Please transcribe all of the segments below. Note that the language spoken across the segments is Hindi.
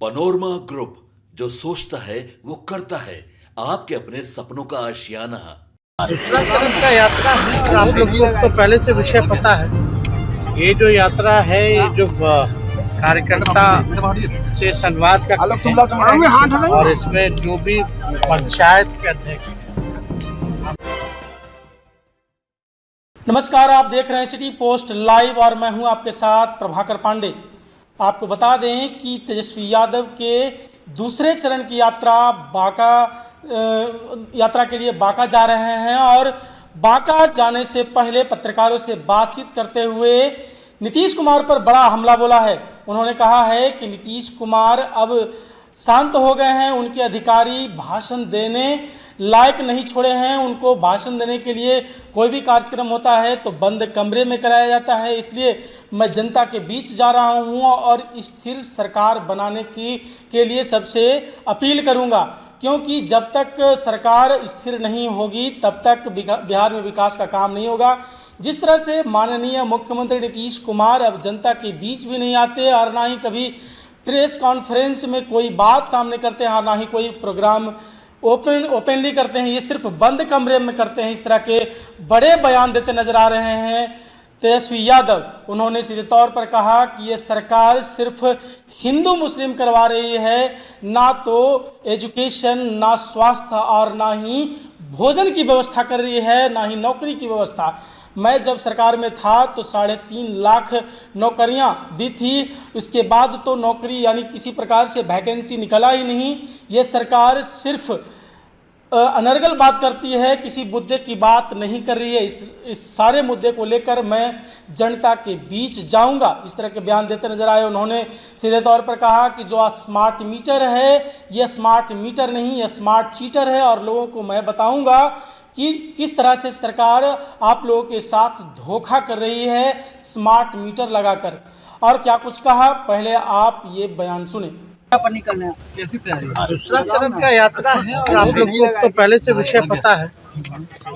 पनोरमा ग्रुप, जो सोचता है वो करता है। आपके अपने सपनों का आशियाना। दूसरा चरण का यात्रा है और आप लोग को तो पहले से विषय पता है। ये जो यात्रा है, ये जो कार्यकर्ता से संवाद का है और इसमें जो भी पंचायत के अध्यक्ष। नमस्कार, आप देख रहे हैं सिटी पोस्ट लाइव और मैं हूं आपके साथ प्रभाकर पांडे। आपको बता दें कि तेजस्वी यादव के दूसरे चरण की यात्रा के लिए बांका जा रहे हैं और बांका जाने से पहले पत्रकारों से बातचीत करते हुए नीतीश कुमार पर बड़ा हमला बोला है। उन्होंने कहा है कि नीतीश कुमार अब शांत हो गए हैं, उनके अधिकारी भाषण देने लायक नहीं छोड़े हैं। उनको भाषण देने के लिए कोई भी कार्यक्रम होता है तो बंद कमरे में कराया जाता है। इसलिए मैं जनता के बीच जा रहा हूं और स्थिर सरकार बनाने के लिए सबसे अपील करूंगा, क्योंकि जब तक सरकार स्थिर नहीं होगी तब तक बिहार में विकास का काम नहीं होगा। जिस तरह से माननीय मुख्यमंत्री नीतीश कुमार अब जनता के बीच भी नहीं आते और ना ही कभी प्रेस कॉन्फ्रेंस में कोई बात सामने करते हैं और ना ही कोई प्रोग्राम ओपनली करते हैं, ये सिर्फ बंद कमरे में करते हैं। इस तरह के बड़े बयान देते नजर आ रहे हैं तेजस्वी यादव। उन्होंने सीधे तौर पर कहा कि ये सरकार सिर्फ हिंदू मुस्लिम करवा रही है, ना तो एजुकेशन, ना स्वास्थ्य और ना ही भोजन की व्यवस्था कर रही है, ना ही नौकरी की व्यवस्था। मैं जब सरकार में था तो 3.5 लाख नौकरियां दी थी, उसके बाद तो नौकरी यानी किसी प्रकार से वैकेंसी निकला ही नहीं। ये सरकार सिर्फ अनर्गल बात करती है, किसी मुद्दे की बात नहीं कर रही है। इस सारे मुद्दे को लेकर मैं जनता के बीच जाऊंगा, इस तरह के बयान देते नजर आए। उन्होंने सीधे तौर पर कहा कि जो स्मार्ट मीटर है ये स्मार्ट मीटर नहीं, ये स्मार्ट चीटर है और लोगों को मैं बताऊंगा कि किस तरह से सरकार आप लोगों के साथ धोखा कर रही है स्मार्ट मीटर लगाकर। और क्या कुछ कहा, पहले आप ये बयान सुने। कैसी तैयारी? दूसरा चरण का यात्रा है और आप लोग को तो पहले से विषय पता है।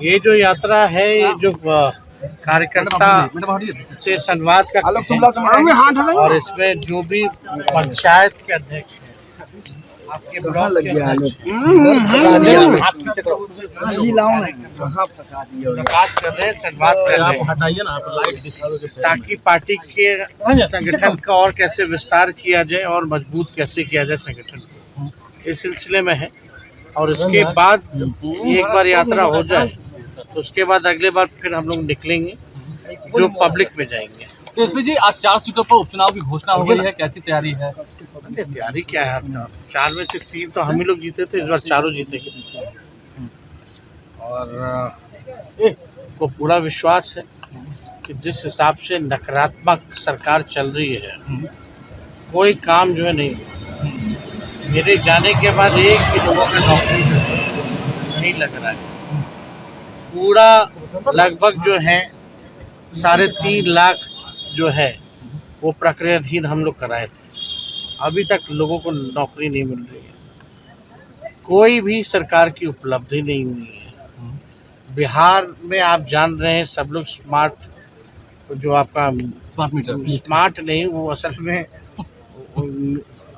ये जो यात्रा है, ये जो कार्यकर्ता से संवाद का है और इसमें जो भी पंचायत के अध्यक्ष आपके ब्लॉक लग गया संवाद कर रहे हैं ताकि पार्टी के संगठन का और कैसे विस्तार किया जाए और मजबूत कैसे किया जाए संगठन को, इस सिलसिले में है। और उसके बाद एक बार यात्रा हो जाए तो उसके बाद अगले बार फिर हम लोग निकलेंगे जो पब्लिक में जाएंगे। तो इसमें जी आज 4 सीटों पर उपचुनाव की घोषणा हो गई है, कैसी तैयारी है? तैयारी क्या है, 4 में से 3 तो हम ही लोग जीते थे, इस बार 4 जीतेंगे और को पूरा विश्वास है कि जिस हिसाब से नकारात्मक सरकार चल रही है कोई काम जो है नहीं। मेरे जाने के बाद एक भी लोगों का नौकरी नहीं लग रहा है। पूरा लगभग जो है 3.5 लाख जो है वो प्रक्रियाधीन हम लोग कराए थे, अभी तक लोगों को नौकरी नहीं मिल रही है। कोई भी सरकार की उपलब्धि नहीं हुई है बिहार में। आप जान रहे हैं सब लोग स्मार्ट, जो आपका स्मार्ट मीटर, स्मार्ट नहीं, वो असल में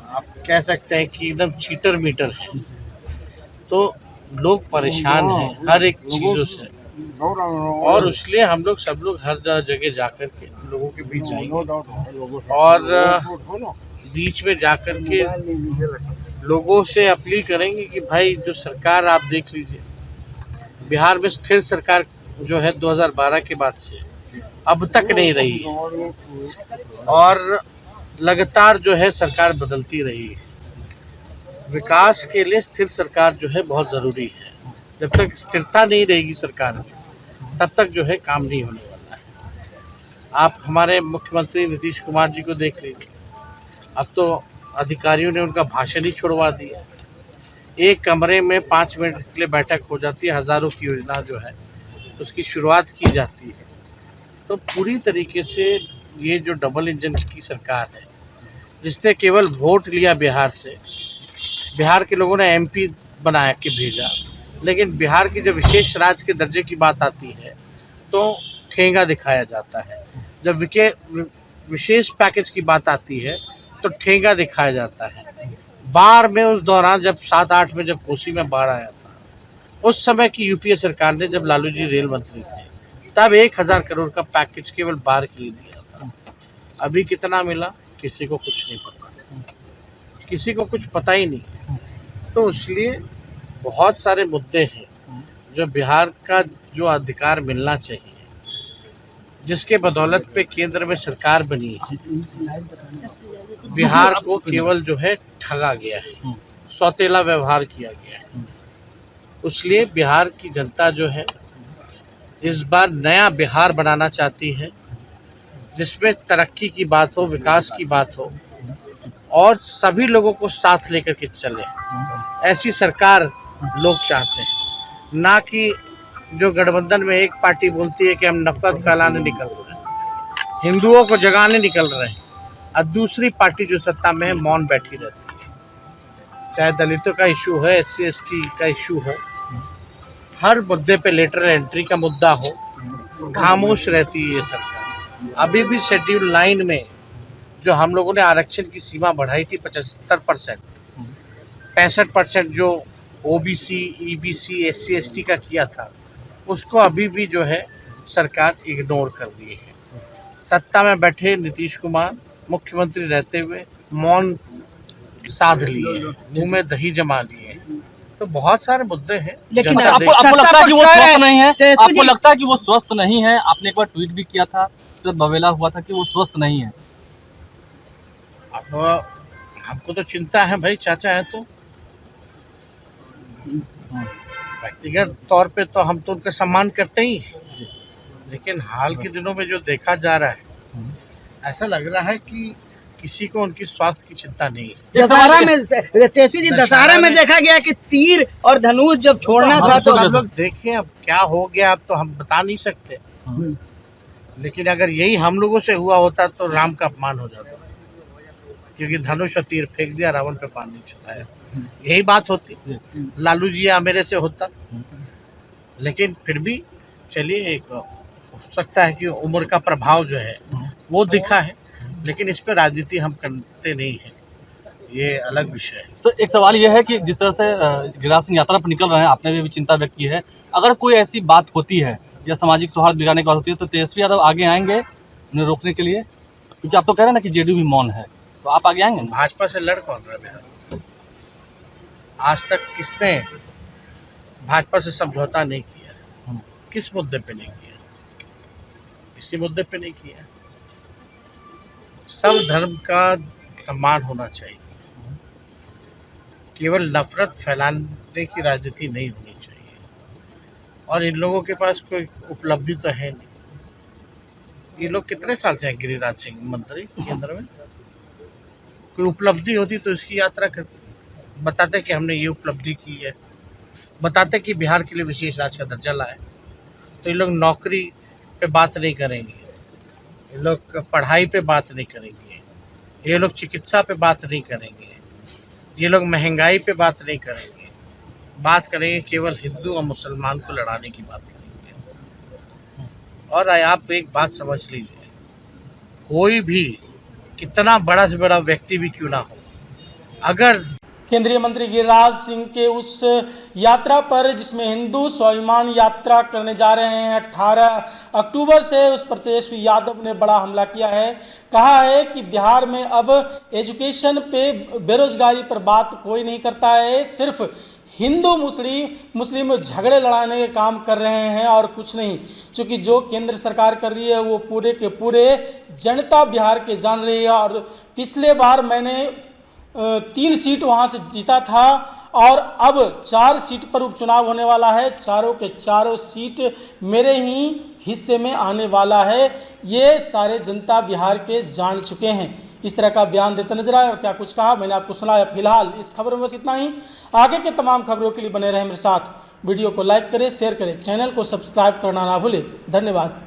आप कह सकते हैं कि एकदम चीटर मीटर है। तो लोग परेशान हैं हर एक चीज़ों से और इसलिए हम लोग सब लोग हर जगह जाकर के लोगों के बीच जाएंगे और बीच में जाकर के लोगों से अपील करेंगे कि भाई जो सरकार आप देख लीजिए, बिहार में स्थिर सरकार जो है 2012 के बाद से अब तक नहीं रही है और लगातार जो है सरकार बदलती रही है। विकास के लिए स्थिर सरकार जो है बहुत ज़रूरी है। जब तक स्थिरता नहीं रहेगी सरकार में तब तक जो है काम नहीं होने वाला है। आप हमारे मुख्यमंत्री नीतीश कुमार जी को देख लीजिए, अब तो अधिकारियों ने उनका भाषण ही छुड़वा दिया। एक कमरे में 5 मिनट के लिए बैठक हो जाती है, हज़ारों की योजना जो है उसकी शुरुआत की जाती है। तो पूरी तरीके से ये जो डबल इंजन की सरकार है, जिसने केवल वोट लिया बिहार से, बिहार के लोगों ने MP बना के भेजा, लेकिन बिहार की जब विशेष राज्य के दर्जे की बात आती है तो ठेंगा दिखाया जाता है। जब विशेष पैकेज की बात आती है तो ठेंगा दिखाया जाता है। बाढ़ में उस दौरान जब 7-8 में जब कोसी में बाढ़ आया था, उस समय की यूपीए सरकार ने, जब लालू जी रेल मंत्री थे, तब 1000 करोड़ का पैकेज केवल बाढ़ के लिए दिया था। अभी कितना मिला किसी को कुछ नहीं पता, किसी को कुछ पता ही नहीं। तो इसलिए बहुत सारे मुद्दे हैं जो बिहार का जो अधिकार मिलना चाहिए, जिसके बदौलत पे केंद्र में सरकार बनी है, बिहार को केवल जो है ठगा गया है, सौतेला व्यवहार किया गया है। इसलिए बिहार की जनता जो है इस बार नया बिहार बनाना चाहती है, जिसमें तरक्की की बात हो, विकास की बात हो और सभी लोगों को साथ लेकर के चले। ऐसी सरकार लोग चाहते हैं, ना कि जो गठबंधन में एक पार्टी बोलती है कि हम नफरत फैलाने निकल रहे हैं, हिंदुओं को जगाने निकल रहे हैं, और दूसरी पार्टी जो सत्ता में है मौन बैठी रहती है। चाहे दलितों का इशू है, SC ST का इशू हो, हर मुद्दे पे लेटरल एंट्री का मुद्दा हो, खामोश रहती है ये सरकार। अभी भी शेड्यूल 9 में जो हम लोगों ने आरक्षण की सीमा बढ़ाई थी 75%, 65% जो OBC, EBC, SC ST का किया था, उसको अभी भी जो है सरकार इग्नोर कर रही है। सत्ता में बैठे नीतीश कुमार मुख्यमंत्री रहते हुए मौन साध लिए, मुंह में दही जमा लिए। तो बहुत सारे मुद्दे हैं। लेकिन आपको लगता है कि वो स्वस्थ नहीं है? आपको लगता है कि वो स्वस्थ नहीं है? आपने एक बार ट्वीट भी किया था, उसके बाद बवेला हुआ था कि वो स्वस्थ नहीं है। अब हमको तो चिंता है भाई, चाचा है तो व्यक्तिगत तौर पे तो हम तो उनका सम्मान करते ही हैं, लेकिन हाल के दिनों में जो देखा जा रहा है, ऐसा लग रहा है कि किसी को उनकी स्वास्थ्य की चिंता नहीं है। दशहरा में तेजस्वी जी, दशहरा में देखा गया कि तीर और धनुष जब छोड़ना था तो हम लोग देखें अब क्या हो गया, अब तो हम बता नहीं सकते, लेकिन अगर यही हम लोगों से हुआ होता तो राम का अपमान हो जाता, क्योंकि धनुष और तीर फेंक दिया, रावण पे पानी चलाया, यही बात होती। लालू जी या मेरे से होता, लेकिन फिर भी चलिए, एक हो सकता है कि उम्र का प्रभाव जो है वो दिखा है, लेकिन इस पर राजनीति हम करते नहीं हैं, ये अलग विषय है। तो एक सवाल ये है कि जिस तरह से गिरिराज सिंह यात्रा पर निकल रहे हैं, आपने भी चिंता व्यक्त की है, अगर कोई ऐसी बात होती है या सामाजिक सौहार्द बिगाड़ने की बात होती है, तो तेजस्वी यादव आगे आएंगे उन्हें रोकने के लिए? क्योंकि आप तो कह रहे हैं ना कि JDU भी मौन है, तो आप आगे आएंगे? भाजपा से लड़ कौन रहा है बिहार? आज तक किसने भाजपा से समझौता नहीं किया? किस मुद्दे पे नहीं किया? इसी मुद्दे पे नहीं किया। सब धर्म का सम्मान होना चाहिए, केवल नफरत फैलाने की राजनीति नहीं होनी चाहिए। और इन लोगों के पास कोई उपलब्धि तो है नहीं। ये लोग कितने साल से हैं गिरिराज सिंह मंत्री केंद्र में? कोई उपलब्धि होती तो इसकी यात्रा करते, बताते कि हमने ये उपलब्धि की है, बताते कि बिहार के लिए विशेष राज्य का दर्जा लाए। तो ये लोग नौकरी पे बात नहीं करेंगे, ये लोग पढ़ाई पे बात नहीं करेंगे, ये लोग चिकित्सा पे बात नहीं करेंगे, ये लोग महंगाई पे बात नहीं करेंगे, बात करेंगे केवल हिंदू और मुसलमान को लड़ाने की बात करेंगे। और आप एक बात समझ लीजिए, कोई भी कितना बड़ा से बड़ा व्यक्ति भी क्यों ना हो, अगर केंद्रीय मंत्री गिरिराज सिंह के उस यात्रा पर, जिसमें हिंदू स्वाभिमान यात्रा करने जा रहे हैं 18 अक्टूबर से, उस पर तेजस्वी यादव ने बड़ा हमला किया है। कहा है कि बिहार में अब एजुकेशन पे, बेरोजगारी पर बात कोई नहीं करता है, सिर्फ हिंदू मुस्लिम झगड़े लड़ाने के काम कर रहे हैं और कुछ नहीं। क्योंकि जो केंद्र सरकार कर रही है वो पूरे के पूरे जनता बिहार के जान रही है। और पिछले बार मैंने 3 सीट वहाँ से जीता था और अब 4 सीट पर उपचुनाव होने वाला है, चारों के चारों सीट मेरे ही हिस्से में आने वाला है, ये सारे जनता बिहार के जान चुके हैं। इस तरह का बयान देते नजर आया। और क्या कुछ कहा मैंने आपको सुनाया। फिलहाल इस खबर में बस इतना ही। आगे के तमाम खबरों के लिए बने रहें मेरे साथ। वीडियो को लाइक करें, शेयर करें, चैनल को सब्सक्राइब करना ना भूलें। धन्यवाद।